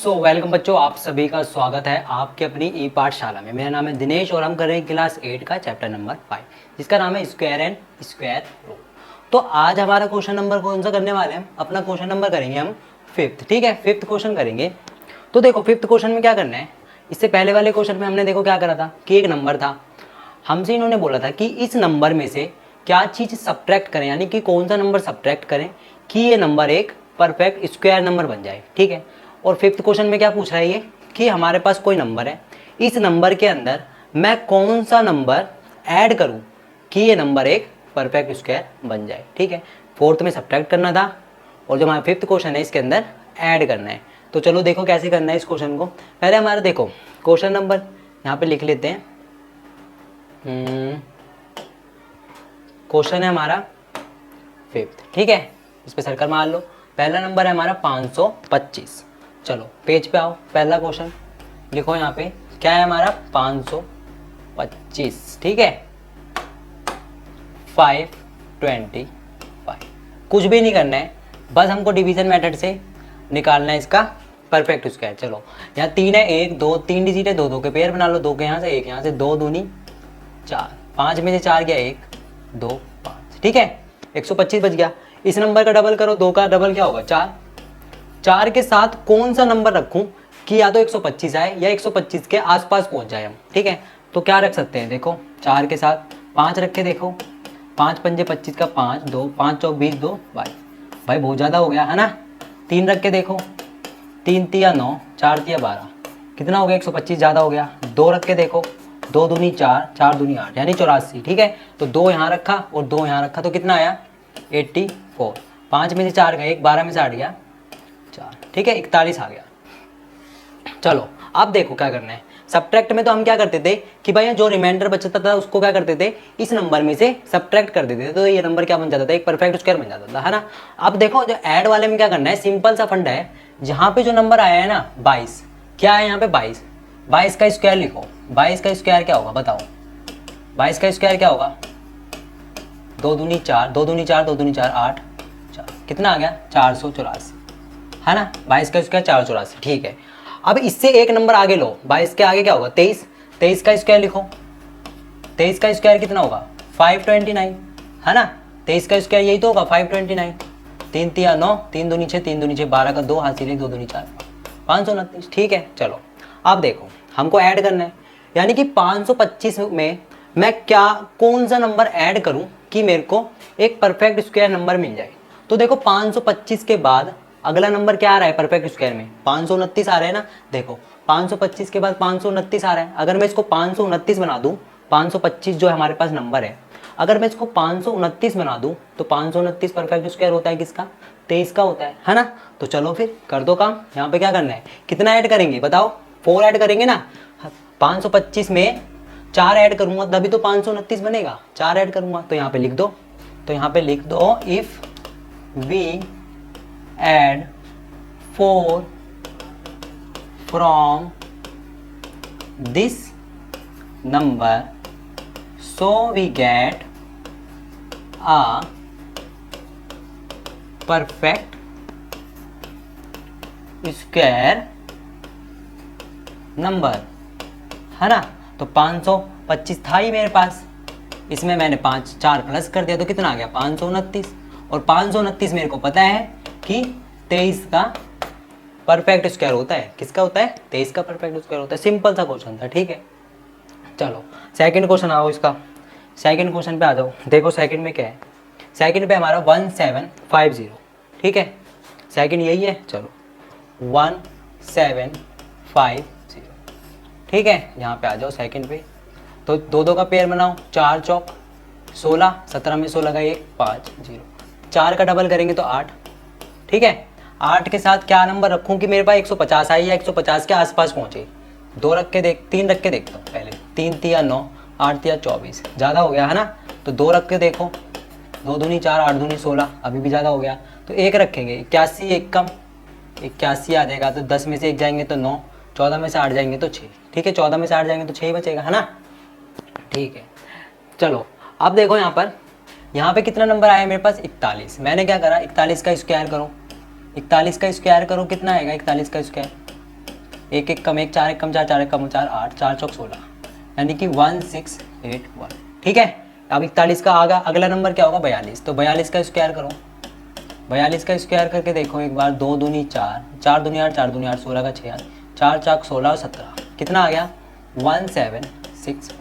So welcome बच्चों, आप सभी का स्वागत है आपके अपनी ई पाठशाला में। मेरा नाम है दिनेश और हम कर रहे हैं क्लास 8 का चैप्टर नंबर 5 जिसका नाम है स्क्वायर एंड स्क्वायर रूट। तो आज हमारा क्वेश्चन नंबर कौन सा करने वाले हैं? अपना क्वेश्चन नंबर करेंगे हम फिफ्थ। ठीक है, फिफ्थ क्वेश्चन करेंगे। तो देखो फिफ्थ क्वेश्चन में क्या करना है, इससे पहले वाले क्वेश्चन में हमने देखो क्या करा था कि एक नंबर था, हमसे इन्होंने बोला था कि इस नंबर में से क्या चीज़ सब्ट्रैक्ट करें, यानी कि कौन सा नंबर सब्ट्रैक्ट करें कि ये नंबर एक परफेक्ट स्क्वायर नंबर बन जाए। ठीक है, और फिफ्थ क्वेश्चन में क्या पूछ रहा है ये कि हमारे पास कोई नंबर है, इस नंबर के अंदर मैं कौन सा नंबर ऐड करूं कि ये नंबर एक परफेक्ट स्क्वायर बन जाए। ठीक है, फोर्थ में सब्ट्रैक्ट करना था और जो हमारा फिफ्थ क्वेश्चन है इसके अंदर ऐड करना है। तो चलो देखो कैसे करना है इस क्वेश्चन को। पहले हमारा देखो क्वेश्चन नंबर यहाँ पे लिख लेते हैं। क्वेश्चन है हमारा फिफ्थ। ठीक है, इस पे सर्कल मार लो। पहला नंबर है हमारा 525। चलो पेज पे आओ, पहला क्वेश्चन लिखो। यहाँ पे क्या है हमारा 525। ठीक है, 525। कुछ भी नहीं करना है, बस हमको डिवीजन मेथड से निकालना है इसका परफेक्ट स्क्वायर। चलो यहाँ 3 है, 1 2 3 डिजिट है, 2 2 के पेयर बना लो। 2 के यहाँ से 1 यहाँ से, 2 दूनी 4, 5 में से 4 गया 1 2 5। ठीक है, 125 बच गया। इस नंबर का डबल करो, 2 का डबल क्या होगा 4। 4 के साथ कौन सा नंबर रखूं कि या तो 125 आए या 125 के आसपास पहुंच जाए हम। ठीक है, तो क्या रख सकते हैं, देखो 4 के साथ 5 रख के देखो। 5 पंजे 25 का 5 2 5 चौक 20 2 भाई बहुत ज़्यादा हो गया है ना। 3 रख के देखो, 3 तिया 9 4 तिया 12, कितना हो गया 125 ज़्यादा हो गया। 2 रख के देखो, 2 दूनी 4 4 दूनी 8 यानी 84। ठीक है, तो 2 यहाँ रखा और 2 यहाँ रखा तो कितना आया 84। 5 में से 4 गए, 12 में से 8 गया 4। ठीक है, 41 आ गया। चलो अब देखो क्या करना है। सब्ट्रैक्ट में तो हम क्या करते थे कि भाई जो रिमाइंडर बचता था उसको क्या करते थे, इस नंबर में से सब्ट्रैक्ट कर देते थे, तो ये नंबर क्या बन जाता था, एक परफेक्ट स्क्वायर बन जाता था, है ना। अब देखो जो ऐड वाले में क्या करना है, सिंपल सा फंडा है। जहाँ पे जो नंबर आया है ना 22, क्या है यहाँ पे 22, 22 का स्क्वायर लिखो। 22 का स्क्वायर क्या होगा बताओ, 22 का स्क्वायर क्या होगा, 2 दूनी 4 2 दूनी 4 2 दूनी 4 8 4, कितना आ गया 484, है ना। 22 का स्क्वायर 484। ठीक है, अब इससे एक नंबर आगे लो, 22 के आगे क्या होगा 23। 23 का स्क्वायर लिखो। 23 का स्क्वायर कितना होगा 529, है ना। 23 का स्क्वायर यही तो होगा 529। 3 तिया 9 3 दूनी 6 3 दूनी 6 12 का 2 हाथ सीधे 2 दूनी 4 529। ठीक है, चलो अब देखो हमको ऐड करना है, यानी कि 525 में मैं क्या कौन सा नंबर ऐड करूं कि मेरे को एक परफेक्ट स्क्वायर नंबर मिल जाए। तो देखो 525 के बाद अगला नंबर क्या आ रहा है परफेक्ट स्क्वायर में, 529 आ रहा है ना। देखो 525 के बाद 529 आ रहा है। अगर मैं इसको 529 बना दूं, 525 जो हमारे पास नंबर है, अगर मैं इसको 529 बना दूं तो 529 परफेक्ट स्क्वायर होता है किसका, 23 का होता है ना। तो चलो फिर कर दो काम। यहाँ पे क्या करना है, कितना ऐड करेंगे बताओ, 4 ऐड करेंगे ना। 525 में 4 ऐड करूंगा तभी तो 529 बनेगा, 4 ऐड करूंगा तो यहाँ पे लिख दो। तो यहाँ पे लिख दो if we add 4 from this number so we get a perfect square number, है ना। तो 525 था ही मेरे पास, इसमें मैंने 4 प्लस कर दिया तो कितना आ गया 529। और 529 मेरे को पता है कि 23 का परफेक्ट स्क्वायर होता है। किसका होता है, 23 का परफेक्ट स्क्वायर होता है। सिंपल सा क्वेश्चन था। ठीक है, चलो सेकंड क्वेश्चन आओ इसका। सेकंड क्वेश्चन पे आ जाओ। देखो सेकंड में क्या है, सेकंड पे हमारा 1750। ठीक है, सेकंड यही है। चलो 1750। ठीक है, यहाँ पे आ जाओ सेकंड पे। तो 2 2 का पेयर बनाओ, 4 चौक 16, 17 में 16 का 1 5 0, 4 का डबल करेंगे तो 8। ठीक है, 8 के साथ क्या नंबर रखूं कि मेरे पास 150 आई या 150 के आसपास पहुंचे। 2 रख के देख, 3 रख के देखता हूँ पहले। 3 तिया 9 8 तिया 24, ज़्यादा हो गया है ना। तो 2 रख के देखो, 2 दूनी 4 8 दूनी 16, अभी भी ज़्यादा हो गया। तो 1 रखेंगे, 81 1 कम 81 आ जाएगा। तो 10 में से 1 जाएंगे तो 9, 14 में से 8 जाएंगे तो 6। ठीक है, 14 में से 8 जाएंगे तो 6 ही बचेगा, है ना। ठीक है, चलो अब देखो यहाँ पे कितना नंबर आया मेरे पास 41। मैंने क्या करा, 41 का स्क्वायर करो। 41 का स्क्वायर करो, कितना आएगा 41 का स्क्वायर एक एक कम एक, चार एक कम चार, चार एक कम चार, 8, 4 चौक 16, यानी कि 1681। ठीक है। अब 41 का आगा अगला नंबर क्या होगा 42, तो 42 का स्क्वायर करो। 42 का स्क्वायर करके देखो एक बार, 2 दूनी 4, 4 दूनी 8, 4 दूनी 8, 16 का 6, 4 चाक 16 और 17, कितना आ गया 1764।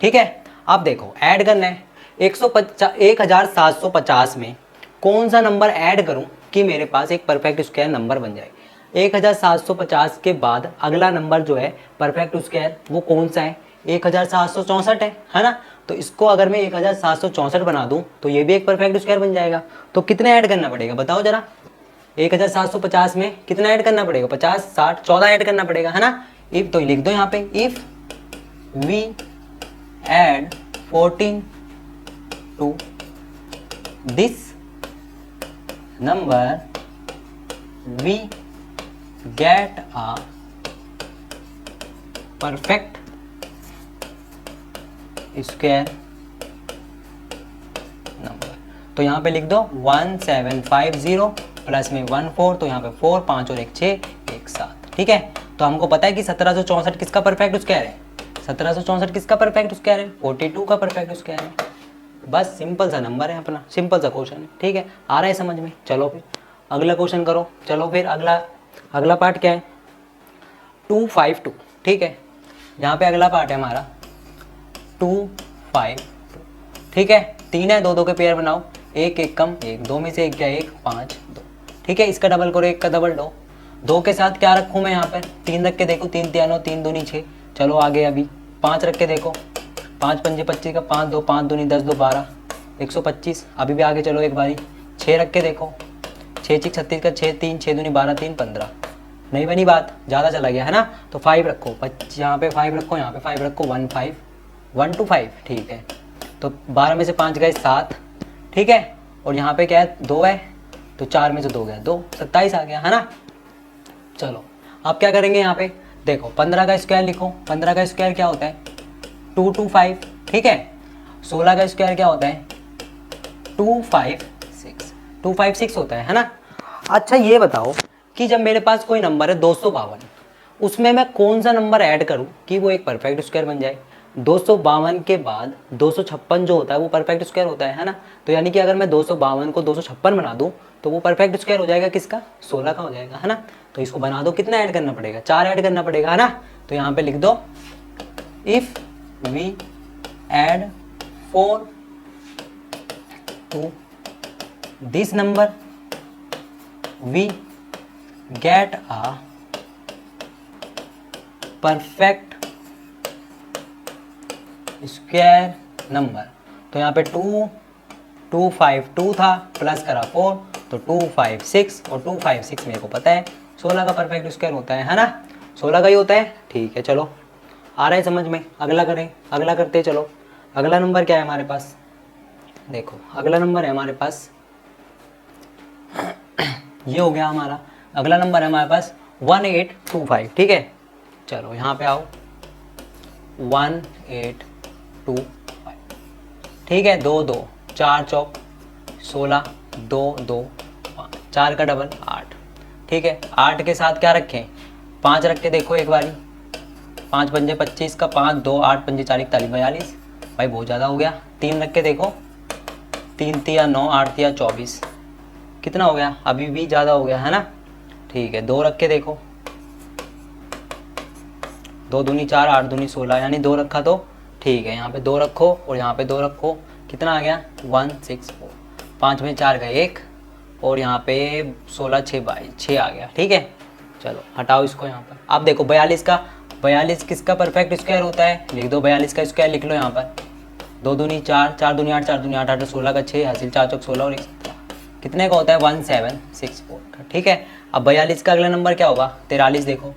ठीक है। अब देखो ऐड करना है 1750 में कौन सा नंबर ऐड करूं कि मेरे पास एक परफेक्ट स्क्वायर नंबर बन जाए। 1750 के बाद अगला नंबर जो है परफेक्ट स्क्वायर वो कौन सा है, 1764 है ना। तो इसको अगर मैं 1764 बना दूं तो ये भी एक परफेक्ट स्क्वायर बन जाएगा। तो कितने ऐड करना पड़ेगा बताओ जरा, 1750 में कितना ऐड करना पड़ेगा, 50, 60, 14 ऐड करना पड़ेगा है ना। इफ तो लिख दो यहाँ पे, if we add 14 to this number we get a perfect square number. तो यहाँ पे लिख दो 1750 प्लस में 14, तो यहाँ पे 4, 5 और 1 6, 1 7। ठीक है। तो हमको पता है कि 1764 किसका परफेक्ट स्क्वायर है, 1764 किसका परफेक्ट स्क्वायर है, 42 का परफेक्ट स्क्वायर है। बस सिंपल सा नंबर है अपना, सिंपल सा क्वेश्चन है। ठीक है, आ रहा है समझ में। चलो फिर अगला क्वेश्चन करो। चलो फिर अगला पार्ट क्या है, 252। ठीक है, यहाँ पे अगला पार्ट है हमारा 252। ठीक है, 3 है, 2 2 के पेयर बनाओ, एक एक कम एक, 2 में से एक क्या, 1 5 2। ठीक है, इसका डबल करो, 1 का डबल दो, 2 के साथ क्या रखूँ मैं यहाँ पर, 3 रख के देखो, 3 3 9, 3 दूनी 6। चलो आगे अभी 5 रख के देखो, 5 पंजे 25 का, 5 2 5 दूनी 10 2 12, 125। अभी भी आगे चलो एक बारी, 6 रख के देखो, 6 6 36 का, 6 3 6 दूनी 12 3 15। नहीं बनी बात, ज़्यादा चला गया है ना। तो 5 रखो, यहाँ पे 5 रखो, यहाँ पे 5 रखो, 1 5 1 2 5। ठीक है, तो 12 में से 5 गए 7। ठीक है, और यहाँ पे क्या है 2 है, तो 4 में से 2 गया 2, 27 आ गया है ना। चलो अब क्या करेंगे, यहाँ पे देखो 15 का स्क्वायर लिखो। 15 का स्क्वायर क्या होता है 225। ठीक है, 16 का स्क्वायर क्या होता है 256 होता है ना। अच्छा ये बताओ कि जब मेरे पास कोई नंबर है 252, उसमें मैं कौन सा नंबर ऐड करूं कि वो एक परफेक्ट स्क्वायर बन जाए। 252 के बाद 256 जो होता है वो परफेक्ट स्क्वायर होता है ना। तो यानी कि अगर मैं 252 को 256 बना दूं तो वो परफेक्ट स्क्वायर हो जाएगा किसका, 16 का हो जाएगा है ना। तो इसको बना दो, कितना ऐड करना पड़ेगा, 4 ऐड करना पड़ेगा है ना। तो यहाँ पे लिख दो if we add 4 to this number we get a perfect square number. तो यहाँ पे 252 था, प्लस करा 4, तो 256, और 256 मेरे को पता है 16 का परफेक्ट स्क्वायर होता है ना, 16 का ही होता है। ठीक है, चलो आ रहा है समझ में। अगला करें, अगला करते चलो। अगला नंबर क्या है हमारे पास, देखो अगला नंबर है हमारे पास ये हो गया हमारा। अगला नंबर है हमारे पास 1825। ठीक है, चलो यहाँ पे आओ 1825। ठीक है, 2 2 4 चौक 16, 2 2 5, 4 का डबल 8। ठीक है, 8 के साथ क्या रखें, 5 रख के देखो एक बारी, 5 पंजे 25 का, 5 2 8 पंजे 4 41 42। भाई बहुत ज़्यादा हो गया। 3 रख के देखो, 3 तिया 9, 8 तिया 24, कितना हो गया, अभी भी ज़्यादा हो गया है ना। ठीक है, 2 रख के देखो, 2 दूनी 4, 8 दूनी 16, यानी 2 रखा तो ठीक है, यहाँ पे 2 रखो और यहाँ पे 2 रखो, कितना आ गया 164। 5 में 4 गए 1, और यहाँ पे 16 6 22 6 आ गया। ठीक है, चलो हटाओ इसको यहाँ पर। आप देखो 42 किसका परफेक्ट स्क्वायर होता है, लिख दो 42 का स्क्वायर लिख लो यहाँ पर। 2 दूनी 4, 4 दूनी 8, 4 दूनी 8, 8 16 का 6 हासिल, 4 चौक 16 और 1 कितने का होता है 1764। ठीक है, अब 42 का अगला नंबर क्या होगा 43। देखो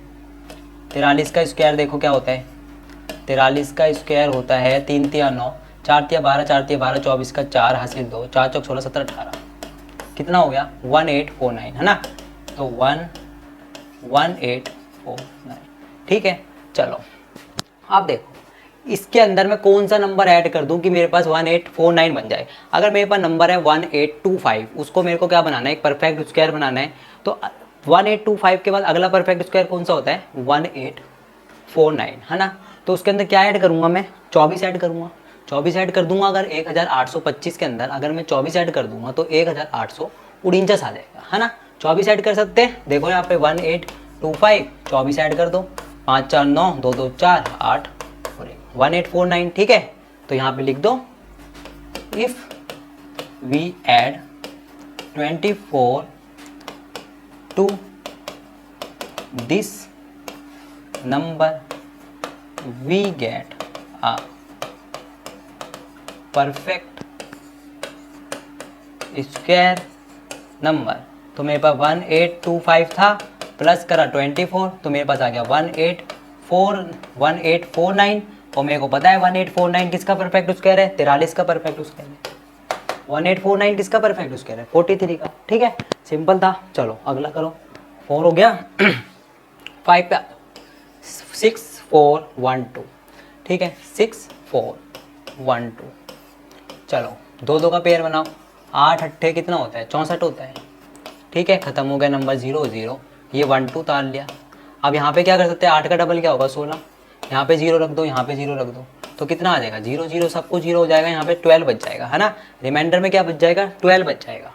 43 का स्क्वायर देखो क्या होता है, 43 का स्क्वायर होता है 3 तिया 9, 4 तिया 12, 4 तिया 12, 24 का 4 हासिल 2, 4 चौक 16 17 18, कितना हो गया 1849 है ना। तो 1849। ठीक है, चलो आप देखो इसके अंदर मैं कौन सा नंबर ऐड कर दूं कि मेरे पास 1849 बन जाए। अगर मेरे पास नंबर है 1825, उसको मेरे को क्या बनाना है, एक परफेक्ट स्क्वायर बनाना है। तो 1825 के बाद अगला परफेक्ट स्क्वायर कौन सा होता है? 1849, है ना। तो उसके अंदर क्या ऐड करूँगा मैं? 24 ऐड करूँगा। 24 ऐड कर दूंगा अगर 1825 के अंदर अगर मैं 24 ऐड कर दूंगा तो 1849 आ जाएगा, है ना। 24 ऐड कर सकते हैं, देखो यहाँ पे 1825, 24 ऐड कर दो, 5 4 9, 2 2 4 8 और 1849, ठीक है। तो यहाँ पे लिख दो if we add 24 to this number we get a perfect square number. तो मेरे पास 1825 था, प्लस करा 24 तो मेरे पास आ गया 1849 और मेरे को पता है 1849 किसका परफेक्ट स्क्वायर है? 43 का परफेक्ट स्क्वायर है। 1849 किसका परफेक्ट स्क्वायर है? 43 का, ठीक है। सिंपल था। चलो अगला करो। 4 हो गया 5 पे 6 4 1 2, ठीक है। 6 4 1 2, चलो 2 2 का पेयर बनाओ। 8 अट्ठे कितना होता है? 64 होता है, ठीक है। खत्म हो गया नंबर 0 0, ये 1 2 उतार लिया। अब यहाँ पे क्या कर सकते हैं? 8 का डबल क्या होगा? 16। यहाँ पे 0 रख दो, यहाँ पे 0 रख दो, तो कितना आ जाएगा? 0 0, सब कुछ 0 हो जाएगा। यहाँ पे 12 बच जाएगा, है ना। रिमाइंडर में क्या बच जाएगा? 12 बच जाएगा।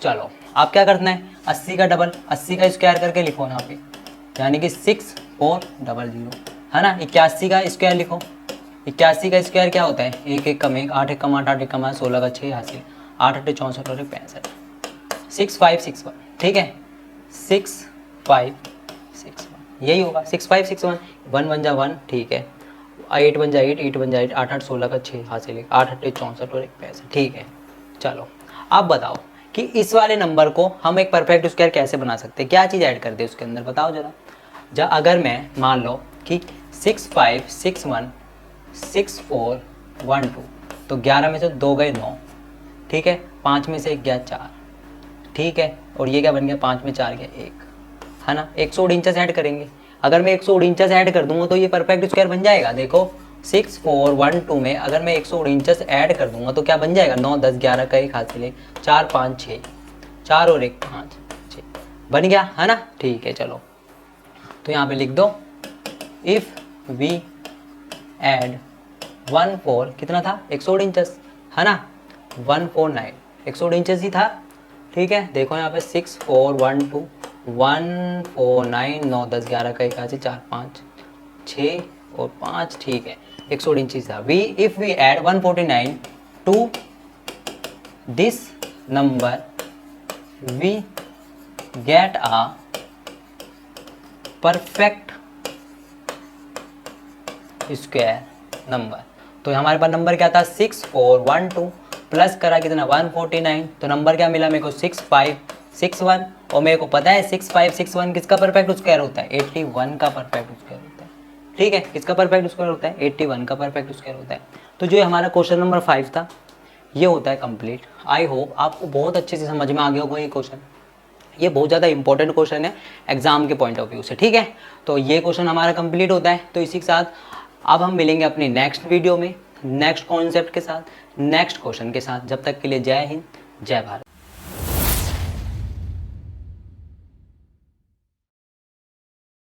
चलो आप क्या करना है? 80 का डबल 80 का स्क्वायर करके लिखो यहाँ पे, यानी कि 6 4 0 0, है ना। 81 का स्क्वायर लिखो। 81 का स्क्वायर क्या होता है? 1 1 कम 1, 8 1 कम 8, 8 1 कम 8, 16 का 6 हासिल, 8 8 64 और 65, 6 5 6 1, ठीक है। 6 5 6 1 यही होगा। 6 5 6 1, 1 बन जा 1, ठीक है। 8 बन जा 8, 8 बन जा 8, 8 8 16 का 6 हासिल, 8 8 64 और 65, ठीक है। चलो आप बताओ कि इस वाले नंबर को हम एक परफेक्ट स्क्वायर कैसे बना सकते हैं? क्या चीज़ ऐड कर दे उसके अंदर, बताओ जरा। अगर मैं मान लो कि 6 5 6 1 6 4 1 2, तो 11 में से 2 गए 9, ठीक है। 5 में से 1 गया 4, ठीक है। और ये क्या बन गया? 5 में 4 गया 1, है ना। 149 ऐड करेंगे। अगर मैं 149 ऐड कर दूंगा तो ये परफेक्ट स्क्वायर बन जाएगा। देखो 6 4 1 2 में अगर मैं 149 ऐड कर दूंगा तो क्या बन जाएगा? 9 10 11 का 1 हासिल, 4 5 6, 4 और 1 5 6 बन गया, है ना। ठीक है चलो, तो यहाँ पे लिख दो इफ वी ऐड 1 4 कितना था? 149, है ना। 149 149 ही था, ठीक है। देखो यहाँ पे 6 4 1 2 149, 9 10 11 का 1 हासिल, 4 5 6 और 5, ठीक है। 149 था। If we add 149 to this number we get a perfect square number. तो हमारे पास नंबर क्या था? 6 4 1 2 प्लस करा कितना? 149, तो नंबर क्या मिला मेरे को? 6 5 6 1, और मेरे को पता है 6 5 6 1 किसका परफेक्ट स्क्वायर होता है? 81 का परफेक्ट स्क्वायर होता है, ठीक है। किसका परफेक्ट स्क्वायर होता है? 81 का परफेक्ट स्क्वायर होता है। तो जो हमारा क्वेश्चन नंबर 5 था ये होता है कंप्लीट। आई होप आपको बहुत अच्छे से समझ में आ गया होगा ये क्वेश्चन। ये बहुत ज़्यादा इंपॉर्टेंट क्वेश्चन है एग्जाम के पॉइंट ऑफ व्यू से, ठीक है। तो ये क्वेश्चन हमारा कंप्लीट होता है। तो इसी के साथ अब हम मिलेंगे अपनी नेक्स्ट वीडियो में नेक्स्ट कॉन्सेप्ट के साथ, नेक्स्ट क्वेश्चन के साथ। जब तक के लिए जय हिंद, जय भारत।